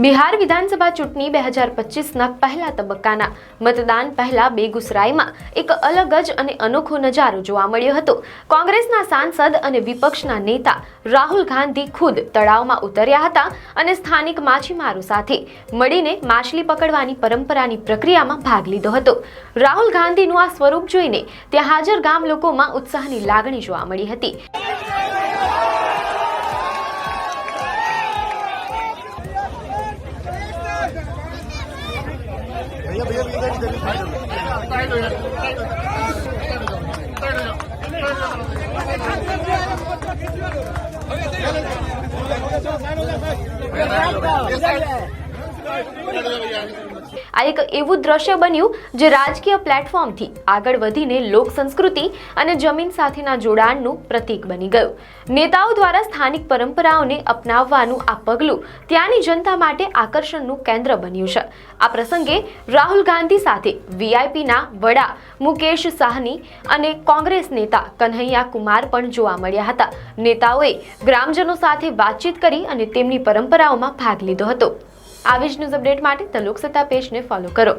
બિહાર વિધાનસભા ચૂંટણી 2025ના પહેલા તબક્કાના મતદાન પહેલા બેગુસરાયમાં એક અલગ જ અને અનોખો નજારો જોવા મળ્યો હતો। કોંગ્રેસના સાંસદ અને વિપક્ષના નેતા રાહુલ ગાંધી ખુદ તળાવમાં ઉતર્યા હતા અને સ્થાનિક માછીમારો સાથે મળીને માછલી પકડવાની પરંપરાની પ્રક્રિયામાં ભાગ લીધો હતો। રાહુલ ગાંધીનું આ સ્વરૂપ જોઈને ત્યાં હાજર ગામ લોકોમાં ઉત્સાહની લાગણી જોવા મળી હતી। આ એક એવું દ્રશ્ય બન્યું જે રાજકીય પ્લેટફોર્મથી આગળ વધીને લોક સંસ્કૃતિ અને જમીન સાથેના જોડાણનું પ્રતીક બની ગયું। નેતાઓ દ્વારા સ્થાનિક પરંપરાઓને અપનાવવાનું આ પગલું ત્યાંની જનતા માટે આકર્ષણનું કેન્દ્ર બન્યું છે। આ પ્રસંગે રાહુલ ગાંધી સાથે વીઆઈપીના વડા મુકેશ સાહની અને કોંગ્રેસ નેતા કન્હૈયા કુમાર પણ જોવા મળ્યા હતા। નેતાઓએ ગ્રામજનો સાથે વાતચીત કરી અને તેમની પરંપરાઓમાં ભાગ લીધો હતો। આવી જ ન્યૂઝ અપડેટ માટે ધ લોકસત્તા પેજને ફોલો કરો।